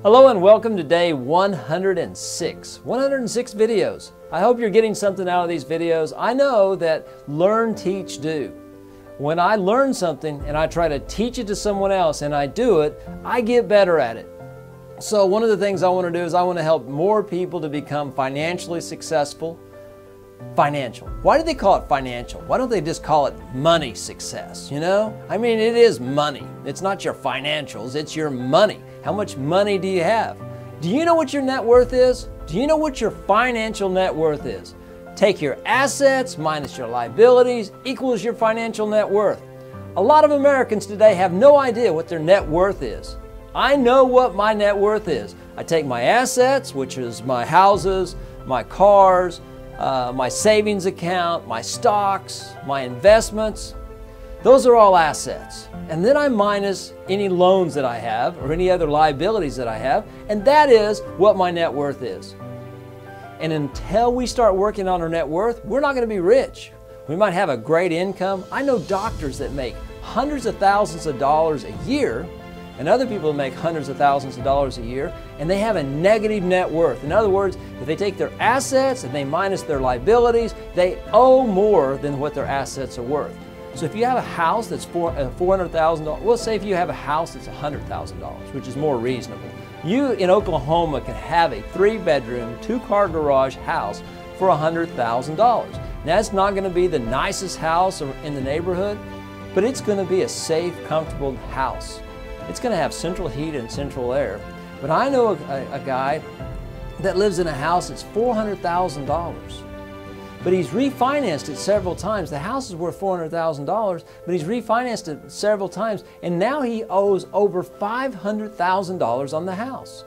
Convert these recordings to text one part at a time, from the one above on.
Hello and welcome to day 106. 106 videos. I hope you're getting something out of these videos. I know that learn, teach, do. When I learn something and I try to teach it to someone else and I do it, I get better at it. So one of the things I want to do is I want to help more people to become financially successful. Financial. Why do they call it financial? Why don't they just call it money success? You know? I mean, it is money. It's not your financials, it's your money. How much money do you have? Do you know what your net worth is? Do you know what your financial net worth is? Take your assets minus your liabilities equals your financial net worth. A lot of Americans today have no idea what their net worth is. I know what my net worth is. I take my assets, which is my houses, my cars, my savings account, my stocks, my investments. Those are all assets. And then I minus any loans that I have or any other liabilities that I have, and that is what my net worth is. And until we start working on our net worth, we're not going to be rich. We might have a great income. I know doctors that make hundreds of thousands of dollars a year, and other people that make hundreds of thousands of dollars a year, and they have a negative net worth. In other words, if they take their assets and they minus their liabilities, they owe more than what their assets are worth. So if you have a house that's $400,000, we'll say if you have a house that's $100,000, which is more reasonable, you in Oklahoma can have a 3-bedroom, 2-car garage house for $100,000. Now it's not going to be the nicest house in the neighborhood, but it's going to be a safe, comfortable house. It's going to have central heat and central air. But I know a guy that lives in a house that's $400,000. But he's refinanced it several times. The house is worth $400,000, but he's refinanced it several times, and now he owes over $500,000 on the house.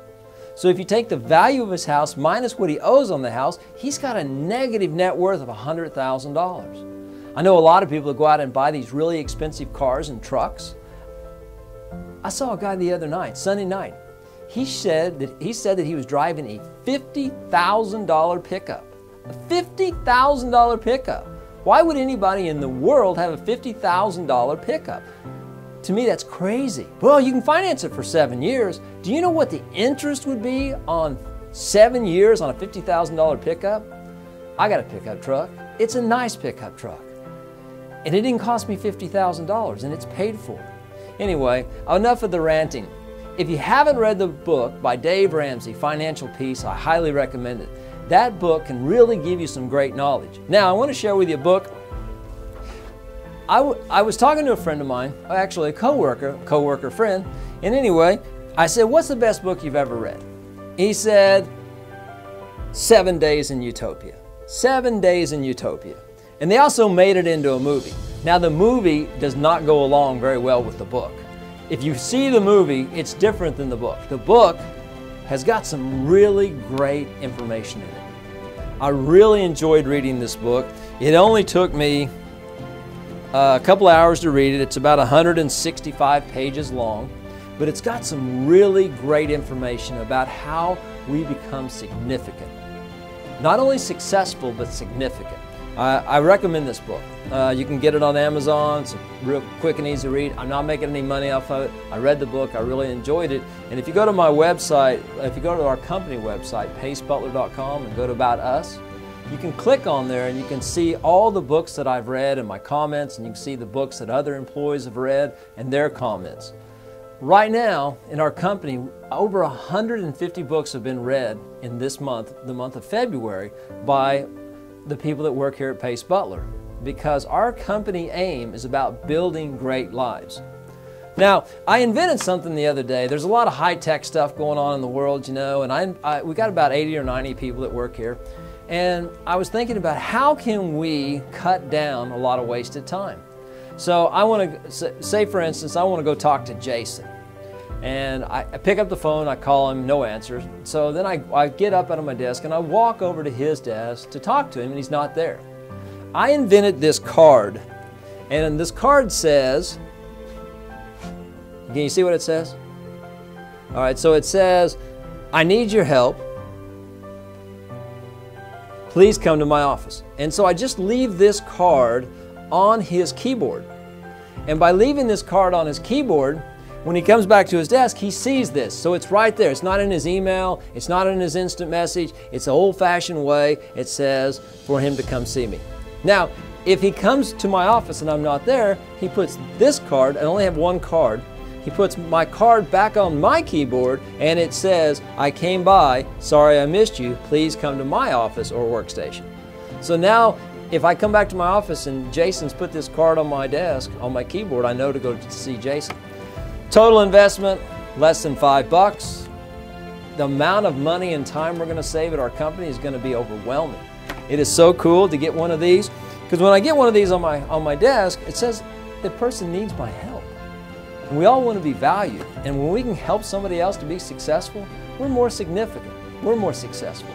So if you take the value of his house minus what he owes on the house, he's got a negative net worth of $100,000. I know a lot of people that go out and buy these really expensive cars and trucks. I saw a guy the other night, Sunday night. He said that he was driving a $50,000 pickup. A $50,000 pickup. Why would anybody in the world have a $50,000 pickup? To me, that's crazy. Well, you can finance it for 7 years. Do you know what the interest would be on 7 years on a $50,000 pickup? I got a pickup truck. It's a nice pickup truck. And it didn't cost me $50,000, and it's paid for. Anyway, enough of the ranting. If you haven't read the book by Dave Ramsey, Financial Peace, I highly recommend it. That book can really give you some great knowledge. Now, I want to share with you a book. I was talking to a friend of mine, actually a coworker friend, and anyway, I said, what's the best book you've ever read? He said, 7 Days in Utopia. 7 Days in Utopia. And they also made it into a movie. Now, the movie does not go along very well with the book. If you see the movie, it's different than the book. The book has got some really great information in it. I really enjoyed reading this book. It only took me a couple hours to read it. It's about 165 pages long, but it's got some really great information about how we become significant. Not only successful, but significant. I recommend this book. You can get it on Amazon. It's a real quick and easy read. I'm not making any money off of it. I read the book. I really enjoyed it. And if you go to my website, if you go to our company website, Pacebutler.com, and go to About Us, you can click on there and you can see all the books that I've read and my comments, and you can see the books that other employees have read and their comments. Right now, in our company, over 150 books have been read in this month, the month of February, by the people that work here at Pacebutler, because our company aim is about building great lives. Now, I invented something the other day. There's a lot of high-tech stuff going on in the world, you know, and we got about 80 or 90 people that work here, and I was thinking about how can we cut down a lot of wasted time. So I want to, say for instance, I want to go talk to Jason. And I pick up the phone, I call him, no answer. So then I get up out of my desk and I walk over to his desk to talk to him, and he's not there. I invented this card, and this card says, can you see what it says? All right, so it says, I need your help. Please come to my office. And so I just leave this card on his keyboard. And by leaving this card on his keyboard, When he comes back to his desk, he sees this. So it's right there. It's not in his email. It's not in his instant message. It's the old-fashioned way. It says for him to come see me. Now, if he comes to my office and I'm not there, he puts this card. I only have one card. He puts my card back on my keyboard and it says, I came by, sorry I missed you, please come to my office or workstation. So now, if I come back to my office and Jason's put this card on my desk, on my keyboard, I know to go to see Jason. Total investment, less than $5. The amount of money and time we're going to save at our company is going to be overwhelming. It is so cool to get one of these, because when I get one of these on my desk, it says the person needs my help. And we all want to be valued, and when we can help somebody else to be successful, we're more significant, we're more successful.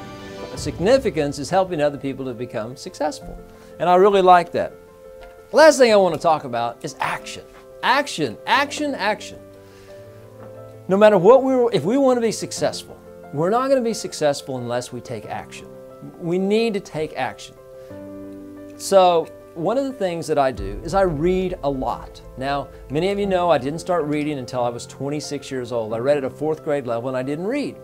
Significance is helping other people to become successful, and I really like that. Last thing I want to talk about is action. Action, action, action. No matter what if we want to be successful, we're not going to be successful unless we take action. We need to take action. So one of the things that I do is I read a lot. Now, many of you know I didn't start reading until I was 26 years old. I read at a 4th grade level and I didn't read.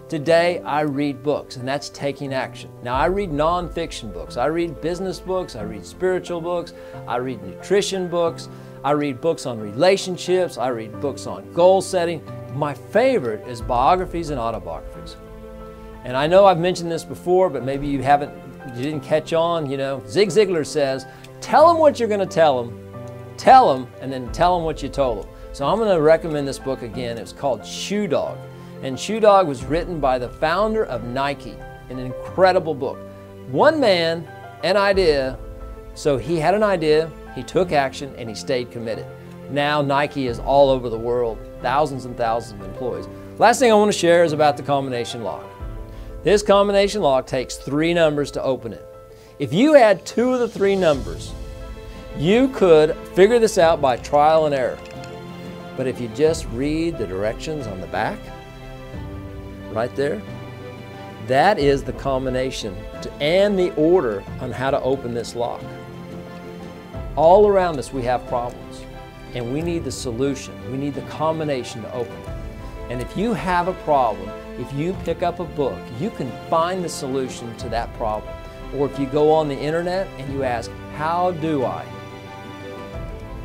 Today, I read books, and that's taking action. Now, I read nonfiction books. I read business books. I read spiritual books. I read nutrition books. I read books on relationships. I read books on goal setting. My favorite is biographies and autobiographies. And I know I've mentioned this before, but maybe you didn't catch on. You know, Zig Ziglar says, tell them what you're going to tell them, and then tell them what you told them. So I'm going to recommend this book again. It's called Shoe Dog. And Shoe Dog was written by the founder of Nike, an incredible book. One man, an idea, so he had an idea, he took action, and he stayed committed. Now Nike is all over the world, thousands and thousands of employees. Last thing I want to share is about the combination lock. This combination lock takes 3 numbers to open it. If you had 2 of the 3 numbers, you could figure this out by trial and error. But if you just read the directions on the back, right there, that is the combination and the order on how to open this lock. All around us we have problems, and we need the solution. We need the combination to open it. And if you have a problem, if you pick up a book, you can find the solution to that problem. Or if you go on the internet and you ask, how do I?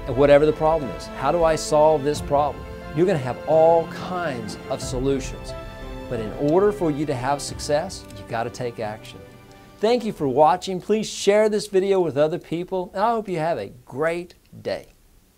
And whatever the problem is, how do I solve this problem? You're going to have all kinds of solutions. But in order for you to have success, you've got to take action. Thank you for watching. Please share this video with other people. I hope you have a great day.